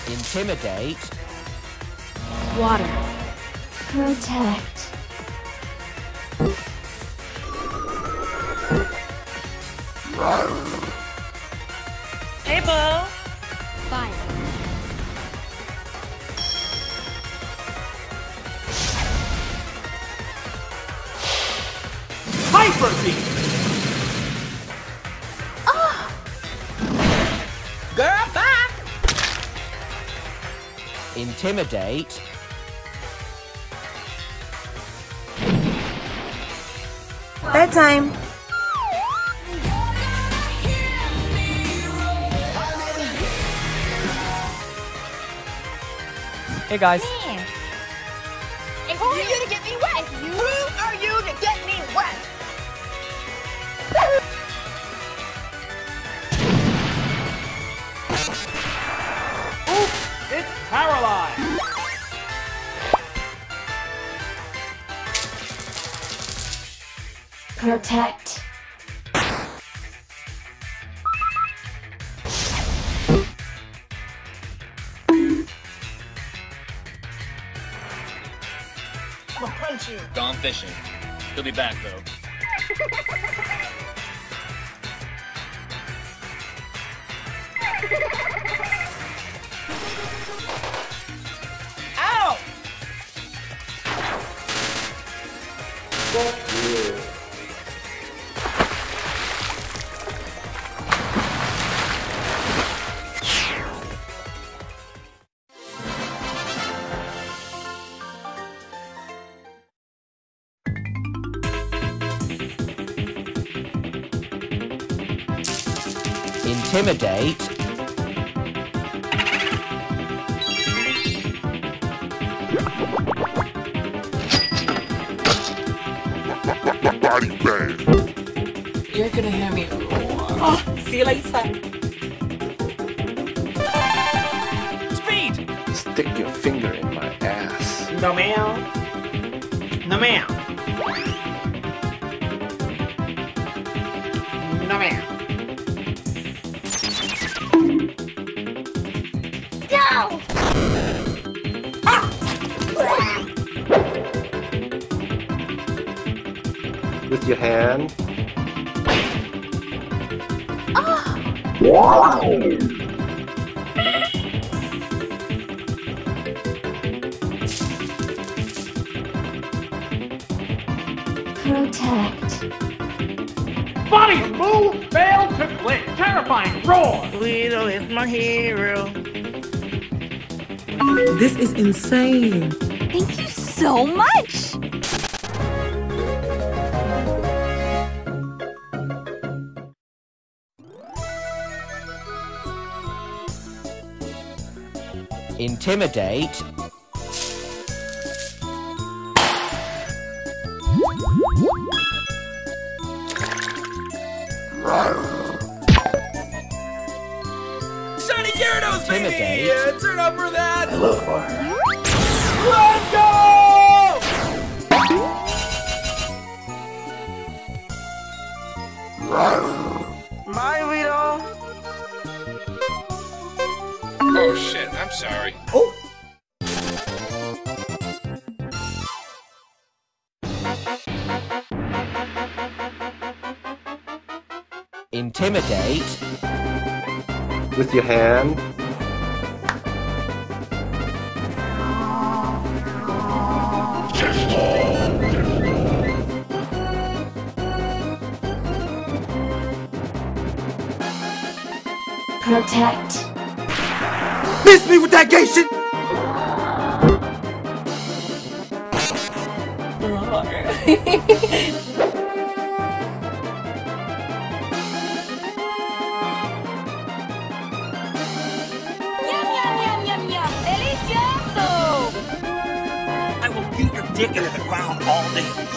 Intimidate. Water. Protect. Hey, Bo. Fire. Hyper Beam! Girl, bye. Intimidate. Bedtime. Hey guys. And who are you to get me wet? Who are you to get me wet? It's paralyzed! Protect. I'm gonna punch you. Gone fishing. He'll be back though. Ow! Intimidate. Body bag. You're gonna hear me. Oh, see you later. Speed! Stick your finger in my ass. No, ma'am. No, ma'am. No, ma'am. No! With your hand. Protect. Body move, fail to click. Terrifying roar! Guido is my hero. This is insane. Thank you so much. Intimidate. Shiny Gyarados, baby! Intimidate. Yeah, turn up for that! I love fire. Let's go! Bye, Guido. Oh shit, I'm sorry. Oh! Intimidate. With your hand. Protect. Miss me with that gay shit! Yum, yum, yum, yum, yum. Delicioso! I will beat your dick into the ground all day long.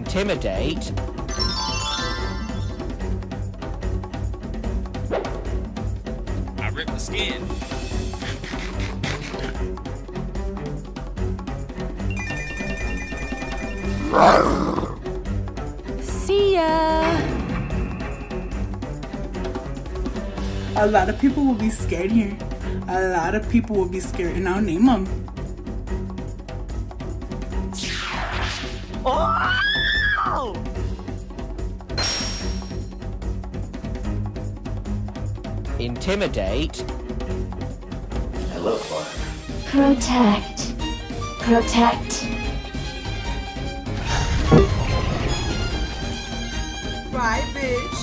Intimidate. I ripped the skin. See ya. A lot of people will be scared here. A lot of people will be scared, and I'll name them. Intimidate. Hello, fire. Protect. Protect. Bye, bitch.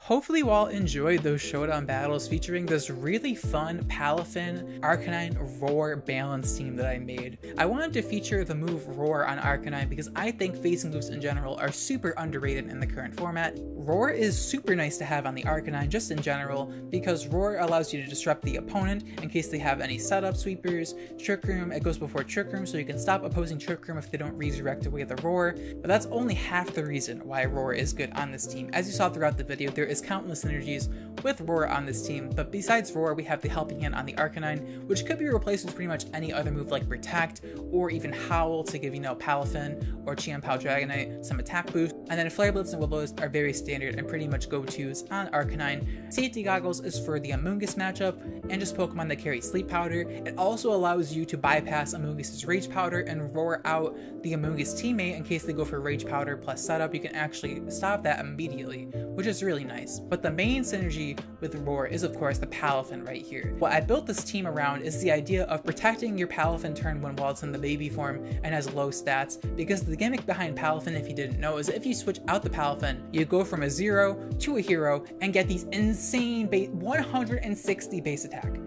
Hopefully you all enjoyed those showdown battles featuring this really fun Palafin Arcanine Roar balance team that I made. I wanted to feature the move Roar on Arcanine because I think facing moves in general are super underrated in the current format. Roar is super nice to have on the Arcanine just in general because Roar allows you to disrupt the opponent in case they have any setup sweepers, Trick Room, it goes before Trick Room so you can stop opposing Trick Room if they don't redirect away the Roar, but that's only half the reason why Roar is good on this team. As you saw throughout the video, there is countless synergies with Roar on this team, but besides Roar we have the Helping Hand on the Arcanine, which could be replaced with pretty much any other move like Protect or even Howl to give, you know, Palafin or Chien-Pao Dragonite some attack boost, and then Flare Blitz and Will-O-Wisp are very standard and pretty much go-tos on Arcanine. Safety Goggles is for the Amoonguss matchup and just Pokemon that carry Sleep Powder. It also allows you to bypass Amoonguss's Rage Powder and roar out the Amoonguss teammate in case they go for Rage Powder plus setup. You can actually stop that immediately, which is really nice. But the main synergy with Roar is of course the Palafin right here. What I built this team around is the idea of protecting your Palafin turn 1 while it's in the baby form and has low stats, because the gimmick behind Palafin, if you didn't know, is if you switch out the Palafin, you go from a 0 to a hero and get these insane 160 base attack.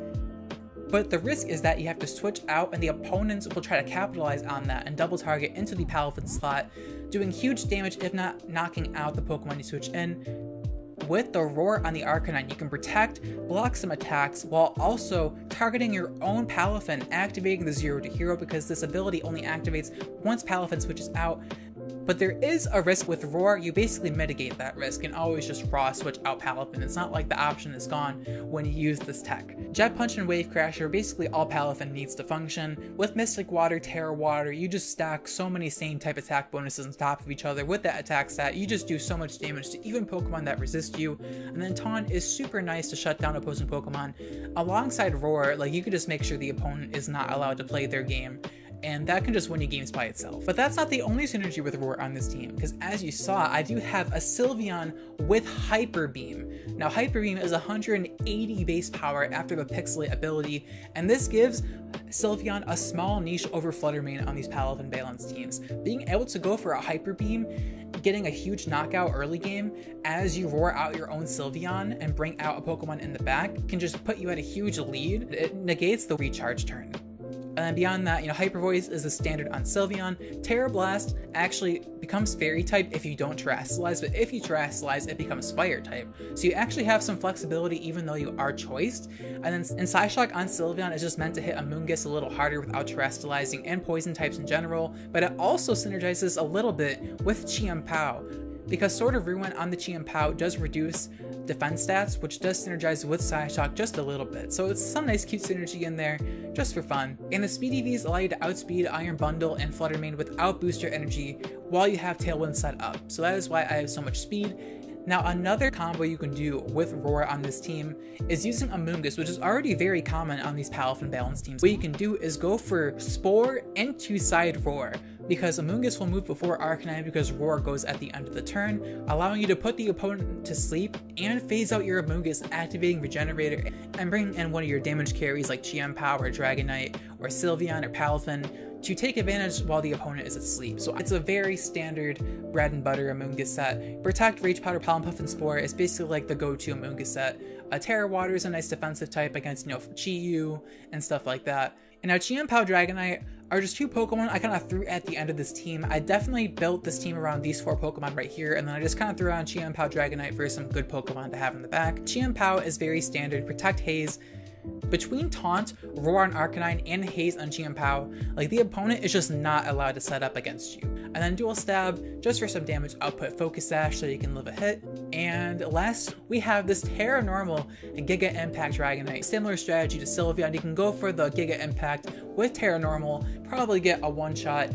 But the risk is that you have to switch out and the opponents will try to capitalize on that and double target into the Palafin slot, doing huge damage if not knocking out the Pokemon you switch in. With the Roar on the Arcanine, you can protect, block some attacks, while also targeting your own Palafin, activating the 0 to hero because this ability only activates once Palafin switches out. But there is a risk with Roar. You basically mitigate that risk and always just raw switch out Palafin. It's not like the option is gone when you use this tech. Jet Punch and Wave Crash are basically all Palafin needs to function. With Mystic Water, Terra Water, you just stack so many same type attack bonuses on top of each other. With that attack stat, you just do so much damage to even Pokemon that resist you. And then Taunt is super nice to shut down opposing Pokemon. Alongside Roar, like, you could just make sure the opponent is not allowed to play their game, and that can just win you games by itself. But that's not the only synergy with Roar on this team, because as you saw, I do have a Sylveon with Hyper Beam. Now Hyper Beam is 180 base power after the Pixelate ability, and this gives Sylveon a small niche over Flutter Mane on these Palafin balance teams. Being able to go for a Hyper Beam, getting a huge knockout early game as you roar out your own Sylveon and bring out a Pokemon in the back can just put you at a huge lead. It negates the recharge turn. And then beyond that, you know, Hyper Voice is the standard on Sylveon. Terra Blast actually becomes Fairy type if you don't Terastallize, but if you Terastallize, it becomes Fire type. So you actually have some flexibility even though you are choiced. And then Psyshock on Sylveon is just meant to hit Amoonguss a little harder without Terastallizing and Poison types in general, but it also synergizes a little bit with Chien-Pao, because Sword of Ruin on the Chien-Pao does reduce defense stats, which does synergize with Psyshock just a little bit. So it's some nice cute synergy in there, just for fun. And the Speed EVs allow you to outspeed Iron Bundle and Flutter Mane without booster energy while you have Tailwind set up. So that is why I have so much speed. Now another combo you can do with Roar on this team is using Amoonguss, which is already very common on these Palafin balance teams. What you can do is go for Spore and two-side Roar, because Amoonguss will move before Arcanine because Roar goes at the end of the turn, allowing you to put the opponent to sleep and phase out your Amoonguss, activating Regenerator and bringing in one of your damage carries like Chien-Pao or Dragonite or Sylveon or Palafin to take advantage while the opponent is asleep. So it's a very standard bread and butter Amoonguss set. Protect, Rage Powder, Pollen Puff, and Spore is basically like the go-to Amoonguss set. Terra Water is a nice defensive type against, you know, Chi-Yu and stuff like that. And now Chien-Pao Dragonite are just 2 Pokemon I kind of threw at the end of this team. I definitely built this team around these 4 Pokemon right here, and then I just kind of threw on Chien-Pao Dragonite for some good Pokemon to have in the back. Chien-Pao is very standard, Protect, Haze. Between Taunt, Roar on Arcanine, and Haze on Chien-Pao, like the opponent is just not allowed to set up against you. And then Dual Stab, just for some damage output, Focus Sash so you can live a hit. And last, we have this Terra Normal Giga Impact Dragonite. Similar strategy to Sylveon, you can go for the Giga Impact with Terra Normal, probably get a one-shot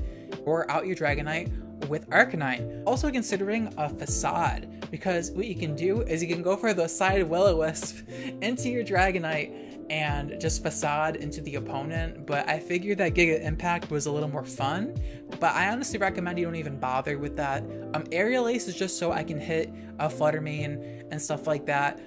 or out your Dragonite with Arcanine. Also considering a Facade, because what you can do is you can go for the side Will-O-Wisp into your Dragonite and just Facade into the opponent, but I figured that Giga Impact was a little more fun, but I honestly recommend you don't even bother with that. Aerial Ace is just so I can hit a Flutter Mane and stuff like that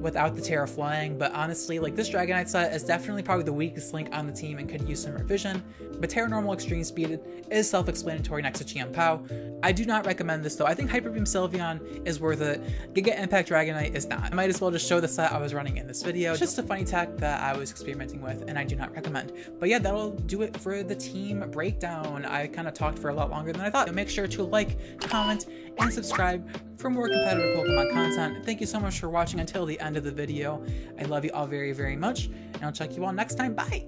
without the Terra Flying, but honestly, like this Dragonite set is definitely probably the weakest link on the team and could use some revision, but Terra Normal Extreme Speed is self-explanatory next to Chien-Pao. I do not recommend this though. I think Hyper Beam Sylveon is worth it. Giga Impact Dragonite is not. I might as well just show the set I was running in this video. It's just a funny tech that I was experimenting with and I do not recommend. But yeah, that'll do it for the team breakdown. I kind of talked for a lot longer than I thought. Make sure to like, comment, and subscribe for more competitive Pokemon content. Thank you so much for watching until the end of the video. I love you all very, very much, and I'll check you all next time. Bye!